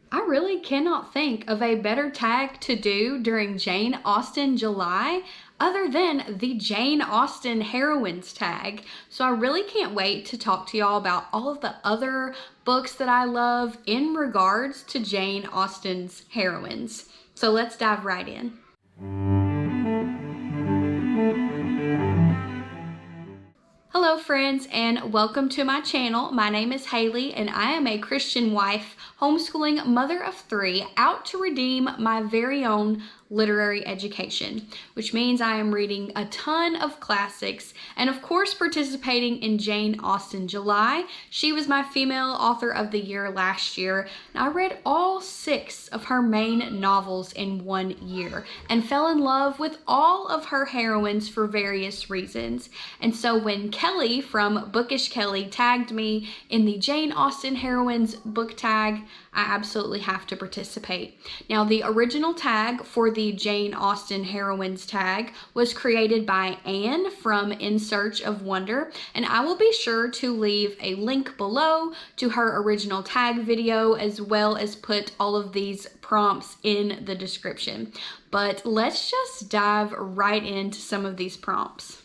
I really cannot think of a better tag to do during Jane Austen July other than the Jane Austen Heroines Tag. So I really can't wait to talk to y'all about all of the other books that I love in regards to Jane Austen's heroines. So let's dive right in. Hello friends, and welcome to my channel. My name is Haley and I am a Christian wife, homeschooling mother of 3, out to redeem my very own literary education, which means I am reading a ton of classics and of course participating in Jane Austen July. She was my female author of the year last year, and I read all 6 of her main novels in 1 year and fell in love with all of her heroines for various reasons. And so when Kelley from Bookish Kelley tagged me in the Jane Austen Heroines book tag, I absolutely have to participate. Now, the original tag for the Jane Austen Heroines tag was created by Anne from In Search of Wonder, and I will be sure to leave a link below to her original tag video, as well as put all of these prompts in the description. But let's just dive right into some of these prompts.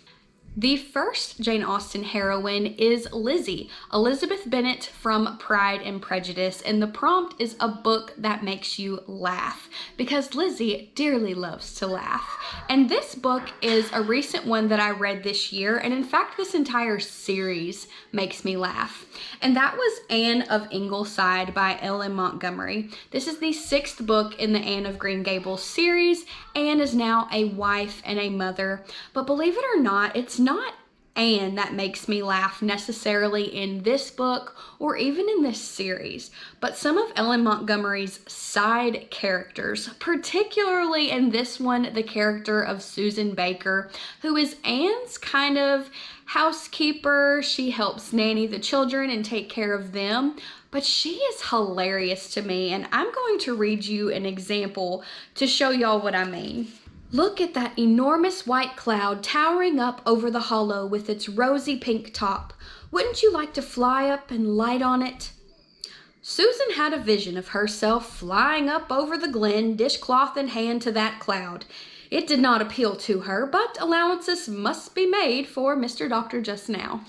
The first Jane Austen heroine is Lizzy, Elizabeth Bennett from Pride and Prejudice, and the prompt is a book that makes you laugh, because Lizzy dearly loves to laugh. And this book is a recent one that I read this year, and in fact this entire series makes me laugh. And that was Anne of Ingleside by Ellen Montgomery. This is the 6th book in the Anne of Green Gables series. Anne is now a wife and a mother, but believe it or not, it's not Anne that makes me laugh necessarily in this book or even in this series, but some of Ellen Montgomery's side characters, particularly in this one, the character of Susan Baker, who is Anne's kind of housekeeper. She helps nanny the children and take care of them, but she is hilarious to me, and I'm going to read you an example to show y'all what I mean. Look at that enormous white cloud towering up over the hollow with its rosy pink top. Wouldn't you like to fly up and light on it? Susan had a vision of herself flying up over the glen, dishcloth in hand, to that cloud. It did not appeal to her, but allowances must be made for Mr. Doctor just now.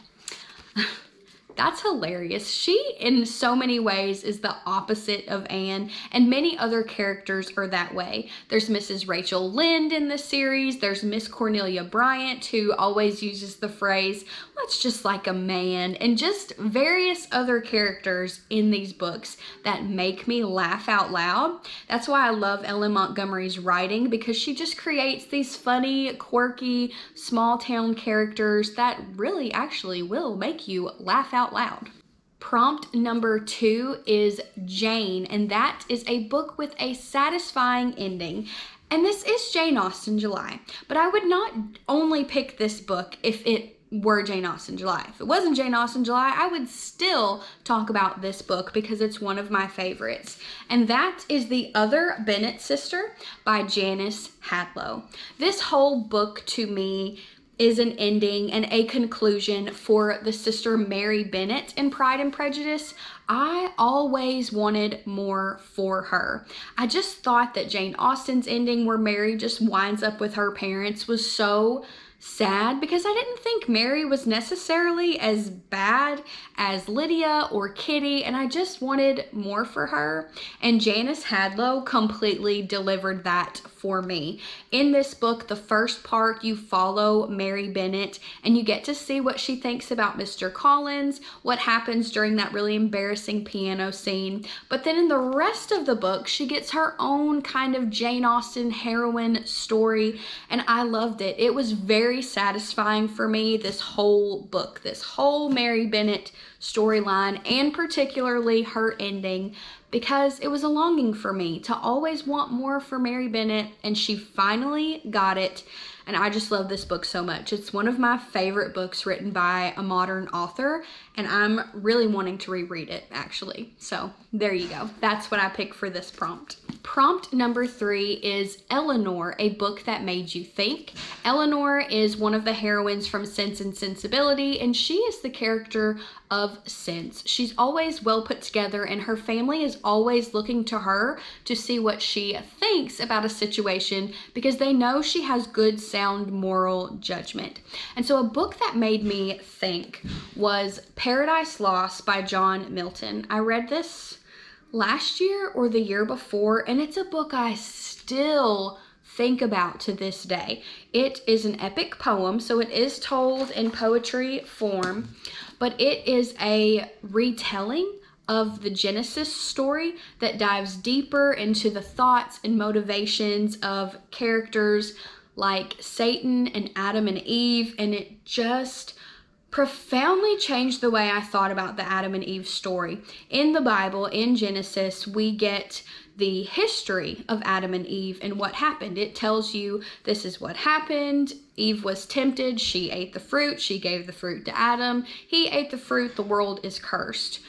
That's hilarious. She, in so many ways, is the opposite of Anne, and many other characters are that way. There's Mrs. Rachel Lynde in this series. There's Miss Cornelia Bryant, who always uses the phrase, "Let's just like a man," and just various other characters in these books that make me laugh out loud. That's why I love Ellen Montgomery's writing, because she just creates these funny, quirky, small town characters that really actually will make you laugh out loud. Prompt number 2 is Jane, and that is a book with a satisfying ending. And this is Jane Austen July, but I would not only pick this book if it were Jane Austen July. If it wasn't Jane Austen July, I would still talk about this book because it's one of my favorites. And that is The Other Bennett Sister by Janice Hadlow. This whole book to me is an ending and a conclusion for the sister Mary Bennett in Pride and Prejudice. I always wanted more for her. I just thought that Jane Austen's ending, where Mary just winds up with her parents, was so sad, because I didn't think Mary was necessarily as bad as Lydia or Kitty, and I just wanted more for her. And Janice Hadlow completely delivered that for me. In this book, the first part, you follow Mary Bennett and you get to see what she thinks about Mr. Collins, what happens during that really embarrassing piano scene. But then in the rest of the book, she gets her own kind of Jane Austen heroine story, and I loved it. It was very satisfying for me, this whole book, this whole Mary Bennett storyline, and particularly her ending, because it was a longing for me to always want more for Mary Bennett, and she finally got it. And I just love this book so much. It's one of my favorite books written by a modern author, and I'm really wanting to reread it, actually. So there you go. That's what I picked for this prompt. Prompt number 3 is Eleanor, a book that made you think. Eleanor is one of the heroines from Sense and Sensibility, and she is the character of Sense. She's always well put together, and her family is always looking to her to see what she thinks about a situation because they know she has good, sound moral judgment. And so a book that made me think was Paradise Lost by John Milton. I read this last year or the year before, and it's a book I still think about to this day. It is an epic poem, so it is told in poetry form, but it is a retelling of the Genesis story that dives deeper into the thoughts and motivations of characters like Satan and Adam and Eve, and it just profoundly changed the way I thought about the Adam and Eve story. In the Bible, in Genesis, we get the history of Adam and Eve and what happened. It tells you this is what happened. Eve was tempted. She ate the fruit. She gave the fruit to Adam. He ate the fruit. The world is cursed.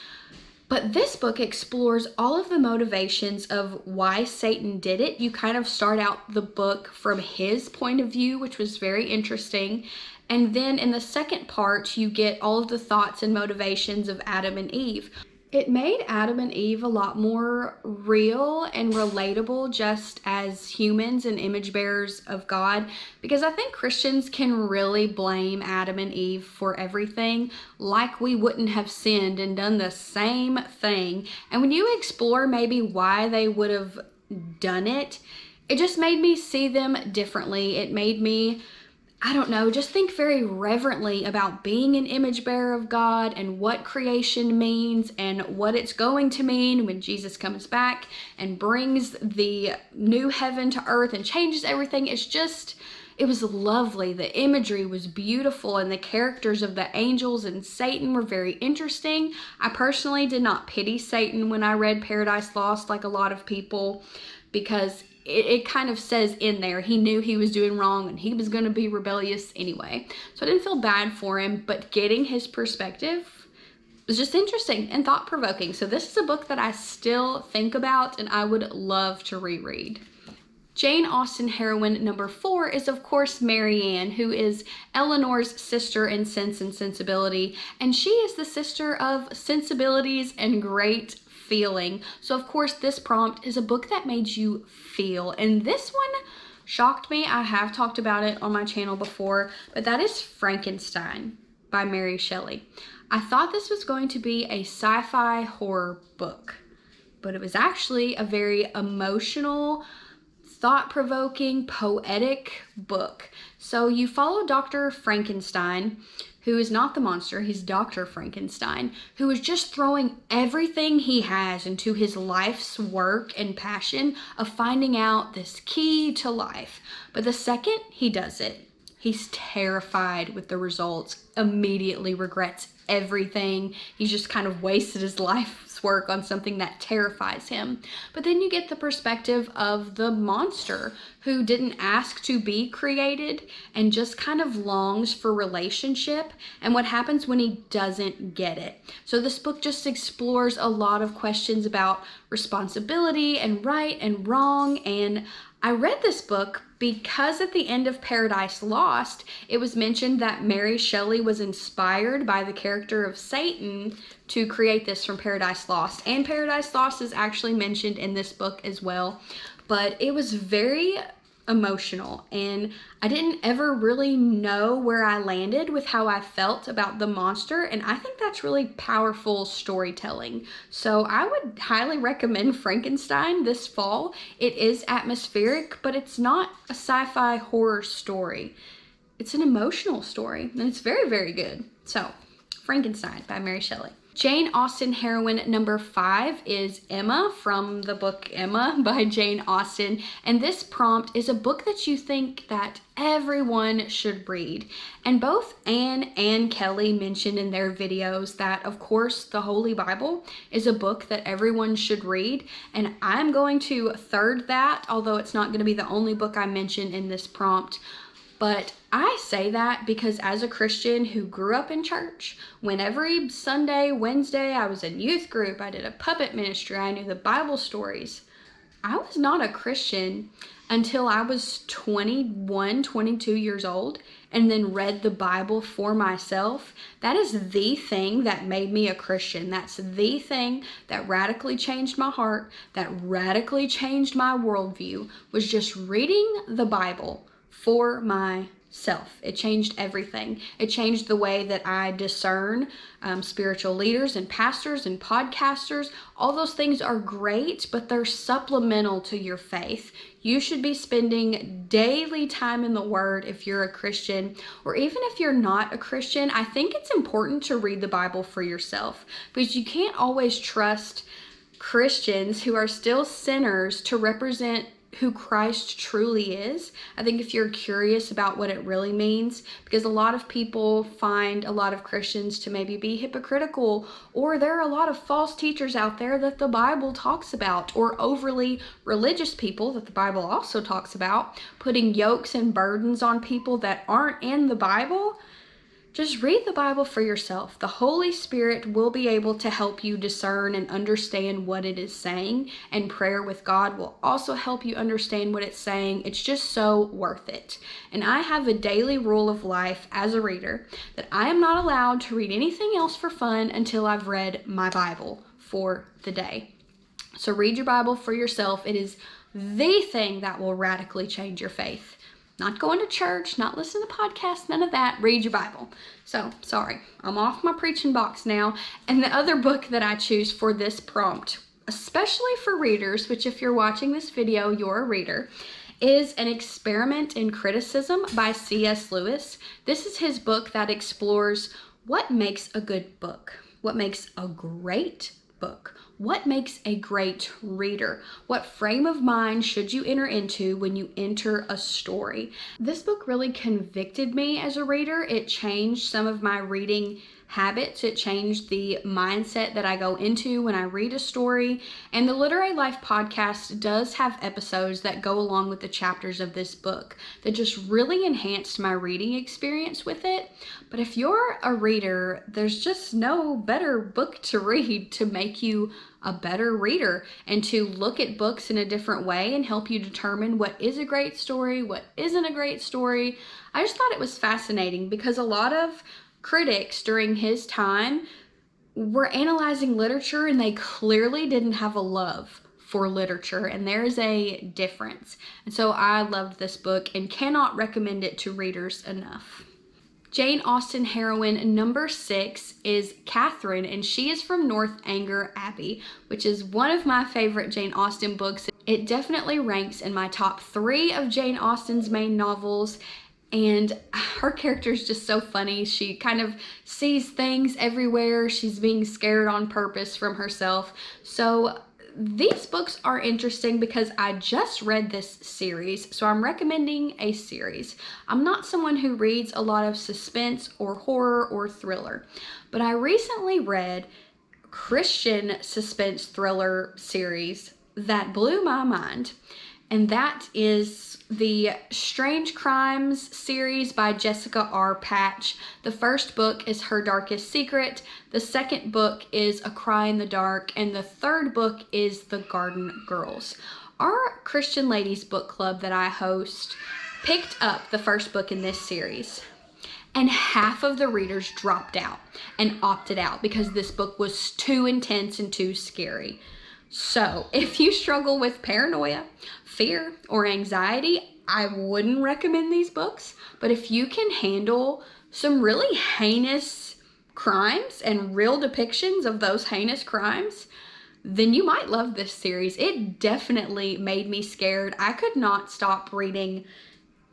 But this book explores all of the motivations of why Satan did it. You kind of start out the book from his point of view, which was very interesting. And then in the second part, you get all of the thoughts and motivations of Adam and Eve. It made Adam and Eve a lot more real and relatable just as humans and image bearers of God, because I think Christians can really blame Adam and Eve for everything, like we wouldn't have sinned and done the same thing. And when you explore maybe why they would have done it, it just made me see them differently. It made me, I don't know, just think very reverently about being an image bearer of God and what creation means and what it's going to mean when Jesus comes back and brings the new heaven to earth and changes everything. It was lovely. The imagery was beautiful, and the characters of the angels and Satan were very interesting. I personally did not pity Satan when I read Paradise Lost like a lot of people, because it kind of says in there he knew he was doing wrong and he was going to be rebellious anyway. So I didn't feel bad for him, but getting his perspective was just interesting and thought-provoking. So this is a book that I still think about and I would love to reread. Jane Austen heroine number 4 is, of course, Marianne, who is Eleanor's sister in Sense and Sensibility, and she is the sister of sensibilities and great feeling. So of course this prompt is a book that made you feel, and this one shocked me. I have talked about it on my channel before, but that is Frankenstein by Mary Shelley. I thought this was going to be a sci-fi horror book, but it was actually a very emotional, thought-provoking, poetic book. So you follow Dr. Frankenstein, who is not the monster, he's Dr. Frankenstein, who is just throwing everything he has into his life's work and passion of finding out this key to life. But the second he does it, he's terrified with the results, immediately regrets everything. He's just kind of wasted his life's work on something that terrifies him. But then you get the perspective of the monster who didn't ask to be created and just kind of longs for relationship and what happens when he doesn't get it. So this book just explores a lot of questions about responsibility and right and wrong, and I read this book because at the end of Paradise Lost, it was mentioned that Mary Shelley was inspired by the character of Satan to create this from Paradise Lost. And Paradise Lost is actually mentioned in this book as well. But it was very emotional, and I didn't ever really know where I landed with how I felt about the monster, and I think that's really powerful storytelling. So I would highly recommend Frankenstein this fall. It is atmospheric, but it's not a sci-fi horror story. It's an emotional story, and it's very, very good. So Frankenstein by Mary Shelley. Jane Austen heroine number 5 is Emma from the book Emma by Jane Austen, and this prompt is a book that you think that everyone should read. And both Anne and Kelley mentioned in their videos that, of course, the Holy Bible is a book that everyone should read, and I'm going to third that, although it's not going to be the only book I mention in this prompt. But I say that because as a Christian who grew up in church, when every Sunday, Wednesday, I was in youth group, I did a puppet ministry, I knew the Bible stories, I was not a Christian until I was 21, 22 years old, and then read the Bible for myself. That is the thing that made me a Christian. That's the thing that radically changed my heart, that radically changed my worldview, was just reading the Bible for myself. It changed everything. It changed the way that I discern spiritual leaders and pastors and podcasters. All those things are great, but they're supplemental to your faith. You should be spending daily time in the Word if you're a Christian, or even if you're not a Christian. I think it's important to read the Bible for yourself, because you can't always trust Christians who are still sinners to represent who Christ truly is. I think if you're curious about what it really means, because a lot of people find a lot of Christians to maybe be hypocritical, or there are a lot of false teachers out there that the Bible talks about, or overly religious people that the Bible also talks about, putting yokes and burdens on people that aren't in the Bible. Just read the Bible for yourself. The Holy Spirit will be able to help you discern and understand what it is saying, and prayer with God will also help you understand what it's saying. It's just so worth it. And I have a daily rule of life as a reader that I am not allowed to read anything else for fun until I've read my Bible for the day. So read your Bible for yourself. It is the thing that will radically change your faith. Not going to church, not listening to podcasts, none of that. Read your Bible. So, sorry, I'm off my preaching box now. And the other book that I choose for this prompt, especially for readers, which if you're watching this video, you're a reader, is An Experiment in Criticism by C.S. Lewis. This is his book that explores what makes a good book, what makes a great book, what makes a great reader, what frame of mind should you enter into when you enter a story. This book really convicted me as a reader. It changed some of my reading habits. It changed the mindset that I go into when I read a story. And the Literary Life podcast does have episodes that go along with the chapters of this book that just really enhanced my reading experience with it. But if you're a reader, there's just no better book to read to make you a better reader and to look at books in a different way and help you determine what is a great story, what isn't a great story. I just thought it was fascinating because a lot of critics during his time were analyzing literature and they clearly didn't have a love for literature, and there's a difference. And so I loved this book and cannot recommend it to readers enough. Jane Austen heroine number 6 is Catherine, and she is from Northanger Abbey, which is one of my favorite Jane Austen books. It definitely ranks in my top 3 of Jane Austen's main novels. And her character is just so funny. She kind of sees things everywhere. She's being scared on purpose from herself. So these books are interesting because I just read this series. So I'm recommending a series. I'm not someone who reads a lot of suspense or horror or thriller, but I recently read a Christian suspense thriller series that blew my mind. And that is the Strange Crimes series by Jessica R. Patch. The first book is Her Darkest Secret. The second book is A Cry in the Dark. And the third book is The Garden Girls. Our Christian Ladies book club that I host picked up the first book in this series. And half of the readers dropped out and opted out because this book was too intense and too scary. So if you struggle with paranoia, fear, or anxiety, I wouldn't recommend these books. But if you can handle some really heinous crimes and real depictions of those heinous crimes, then you might love this series. It definitely made me scared. I could not stop reading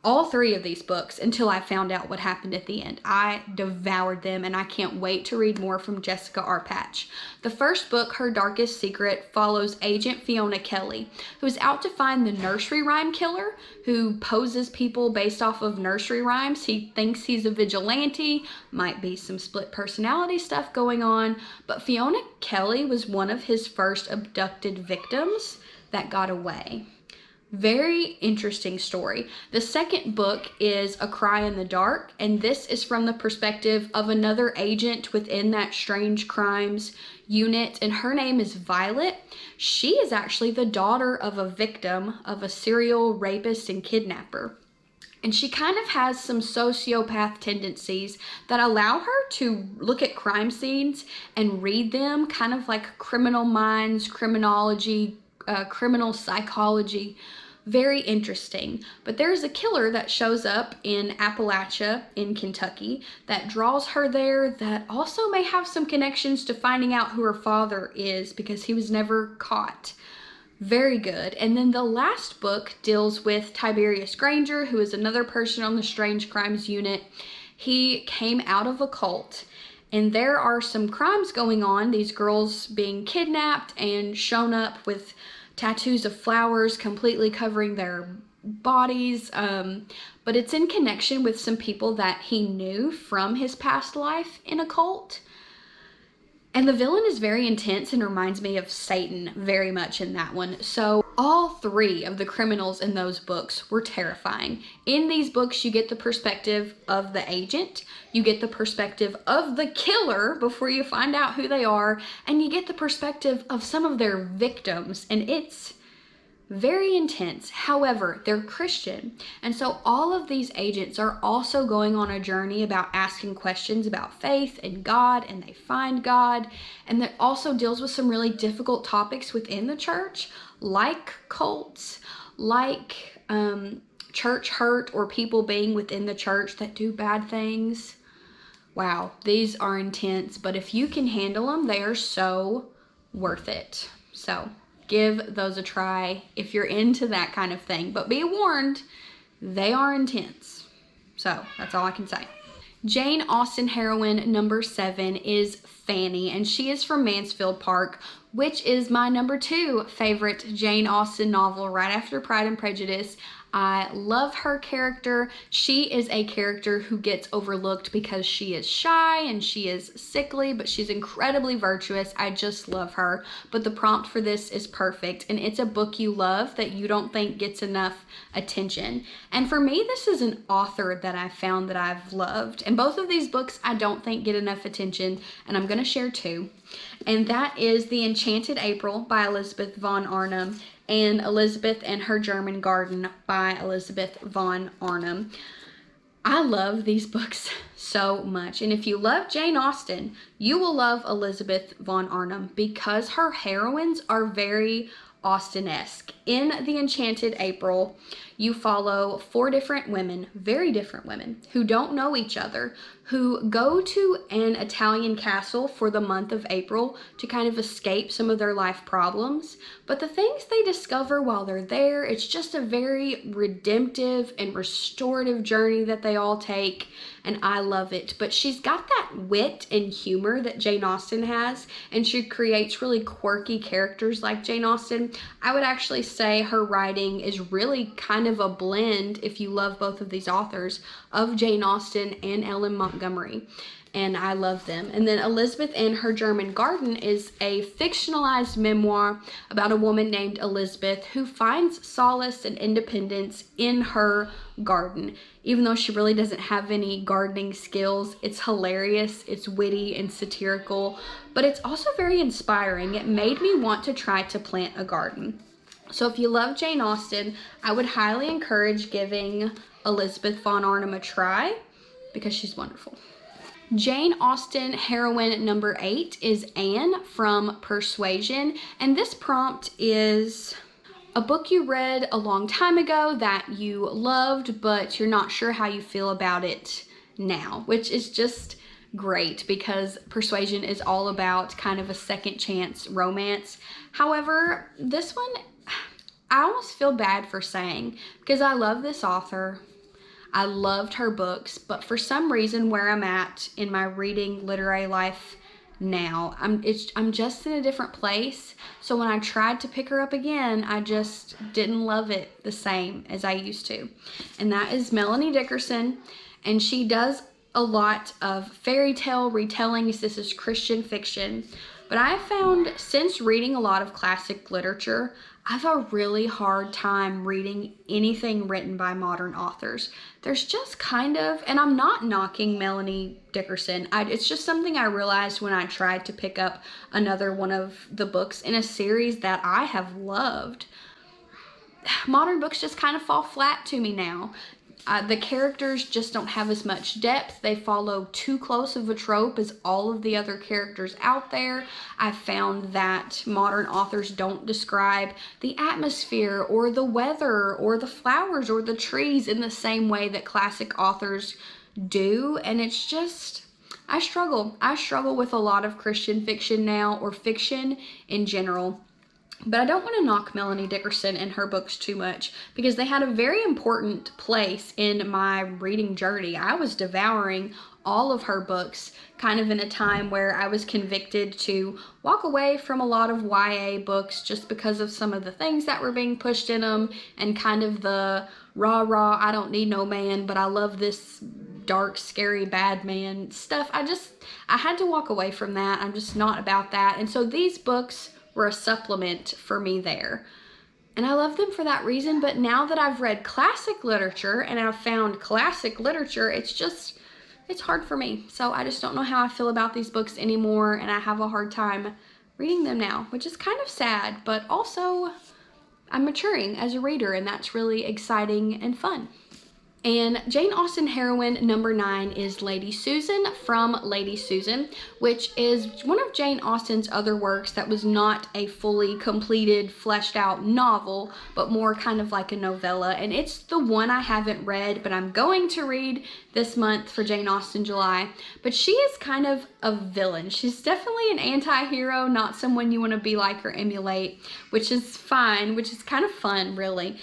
all 3 of these books until I found out what happened at the end. I devoured them, and I can't wait to read more from Jessica R. Patch. The first book, Her Darkest Secret, follows Agent Fiona Kelley, who is out to find the nursery rhyme killer who poses people based off of nursery rhymes. He thinks he's a vigilante, might be some split personality stuff going on, but Fiona Kelley was one of his first abducted victims that got away. Very interesting story. The second book is A Cry in the Dark, and this is from the perspective of another agent within that strange crimes unit, and her name is Violet. She is actually the daughter of a victim of a serial rapist and kidnapper. And she kind of has some sociopath tendencies that allow her to look at crime scenes and read them, kind of like Criminal Minds, criminology, criminal psychology. Very interesting. But there's a killer that shows up in Appalachia in Kentucky that draws her there, that also may have some connections to finding out who her father is because he was never caught. Very good. And then the last book deals with Tiberius Granger, who is another person on the Strange Crimes unit. He came out of a cult, and there are some crimes going on. These girls being kidnapped and shown up with tattoos of flowers completely covering their bodies. But it's in connection with some people that he knew from his past life in a cult. And the villain is very intense and reminds me of Satan very much in that one. So all three of the criminals in those books were terrifying. In these books, you get the perspective of the agent, you get the perspective of the killer before you find out who they are, and you get the perspective of some of their victims, and it's very intense. However, they're Christian, and so all of these agents are also going on a journey about asking questions about faith and God, and they find God, and that also deals with some really difficult topics within the church, like cults, like church hurt, or people being within the church that do bad things. Wow, these are intense, but if you can handle them, they are so worth it. So give those a try if you're into that kind of thing. But be warned, they are intense. So that's all I can say. Jane Austen heroine number 7 is Fanny, and she is from Mansfield Park, which is my number 2 favorite Jane Austen novel, right after Pride and Prejudice. I love her character. She is a character who gets overlooked because she is shy and she is sickly, but she's incredibly virtuous. I just love her. But the prompt for this is perfect, and it's a book you love that you don't think gets enough attention. And for me, this is an author that I found that I've loved. And both of these books I don't think get enough attention, and I'm going to share 2. And that is The Enchanted April by Elizabeth von Arnim and Elizabeth and Her German Garden by Elizabeth von Arnim. I love these books so much. And if you love Jane Austen, you will love Elizabeth von Arnim because her heroines are very Austen-esque. In The Enchanted April, you follow 4 different women, very different women, who don't know each other, who go to an Italian castle for the month of April to kind of escape some of their life problems. But the things they discover while they're there, it's just a very redemptive and restorative journey that they all take, and I love it. But she's got that wit and humor that Jane Austen has, and she creates really quirky characters like Jane Austen. I would actually say her writing is really kind of a blend, if you love both of these authors, of Jane Austen and Ellen Montgomery, and I love them. And then Elizabeth and Her German Garden is a fictionalized memoir about a woman named Elizabeth who finds solace and independence in her garden. Even though she really doesn't have any gardening skills, it's hilarious, it's witty and satirical, but it's also very inspiring. It made me want to try to plant a garden. So if you love Jane Austen, I would highly encourage giving Elizabeth von Arnim a try because she's wonderful. Jane Austen heroine number 8 is Anne from Persuasion, and this prompt is a book you read a long time ago that you loved, but you're not sure how you feel about it now, which is just great because Persuasion is all about kind of a second chance romance. However, this one, I almost feel bad for saying because I love this author. I loved her books, but for some reason where I'm at in my reading literary life now, I'm just in a different place. So when I tried to pick her up again, I just didn't love it the same as I used to. And that is Melanie Dickerson, and she does a lot of fairy tale retellings. This is Christian fiction, But I found since reading a lot of classic literature, I have a really hard time reading anything written by modern authors. There's just kind of, and I'm not knocking Melanie Dickerson. It's just something I realized when I tried to pick up another one of the books in a series that I have loved. Modern books just kind of fall flat to me now. The characters just don't have as much depth. They follow too close of a trope as all of the other characters out there. I found that modern authors don't describe the atmosphere or the weather or the flowers or the trees in the same way that classic authors do. And it's just, I struggle. I struggle with a lot of Christian fiction now, or fiction in general. But I don't want to knock Melanie Dickerson and her books too much, because they had a very important place in my reading journey. I was devouring all of her books kind of in a time where I was convicted to walk away from a lot of YA books just because of some of the things that were being pushed in them, and kind of the rah, I don't need no man, but I love this dark, scary, bad man stuff. I had to walk away from that. I'm just not about that. And so these books were a supplement for me there. And I love them for that reason, but now that I've read classic literature and I've found classic literature, it's hard for me. So I just don't know how I feel about these books anymore, and I have a hard time reading them now, which is kind of sad, but also I'm maturing as a reader, and that's really exciting and fun. And Jane Austen heroine number 9 is Lady Susan from Lady Susan, which is one of Jane Austen's other works that was not a fully completed, fleshed out novel, but more kind of like a novella. And it's the one I haven't read, but I'm going to read this month for Jane Austen July. But she is kind of a villain. She's definitely an anti-hero, not someone you want to be like or emulate, which is fine, which is kind of fun, really.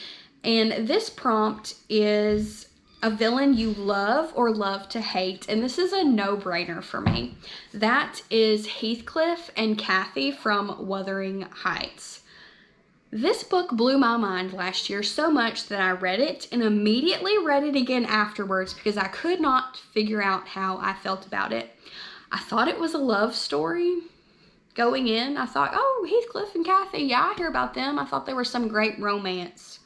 And this prompt is a villain you love or love to hate, and this is a no-brainer for me. That is Heathcliff and Cathy from Wuthering Heights. This book blew my mind last year so much that I read it and immediately read it again afterwards because I could not figure out how I felt about it. I thought it was a love story. Going in, I thought, oh, Heathcliff and Cathy, yeah, I hear about them. I thought they were some great romance.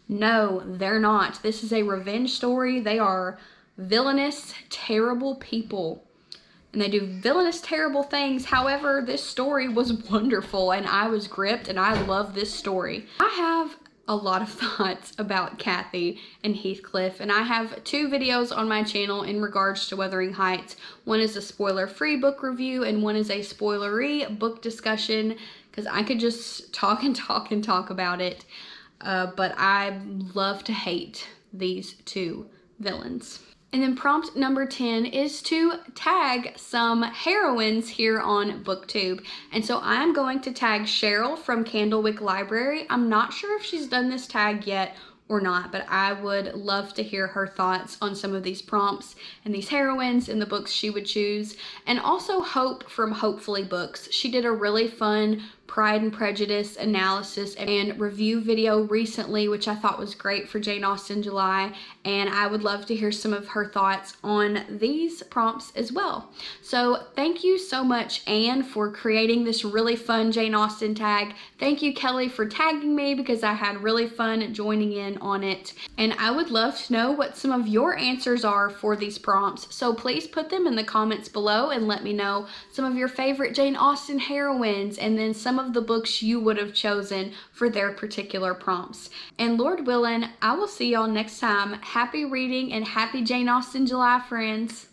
No, they're not. This is a revenge story. They are villainous, terrible people, and they do villainous, terrible things. However, this story was wonderful, and I was gripped, and I love this story. I have a lot of thoughts about Cathy and Heathcliff, and I have 2 videos on my channel in regards to Wuthering Heights. One is a spoiler-free book review, and one is a spoilery book discussion, because I could just talk and talk and talk about it. But I love to hate these 2 villains. And then prompt number 10 is to tag some heroines here on BookTube. And so I'm going to tag Cheryl from Candlewick Library. I'm not sure if she's done this tag yet or not, but I would love to hear her thoughts on some of these prompts and these heroines and the books she would choose. And also Hope from Hopefully Books. She did a really fun Pride and Prejudice analysis and review video recently, which I thought was great for Jane Austen July, and I would love to hear some of her thoughts on these prompts as well. So thank you so much, Anne, for creating this really fun Jane Austen tag. Thank you, Kelley, for tagging me, because I had really fun joining in on it. And I would love to know what some of your answers are for these prompts, so please put them in the comments below and let me know some of your favorite Jane Austen heroines, and then some of the books you would have chosen for their particular prompts. And Lord willing, I will see y'all next time. Happy reading and happy Jane Austen July, friends.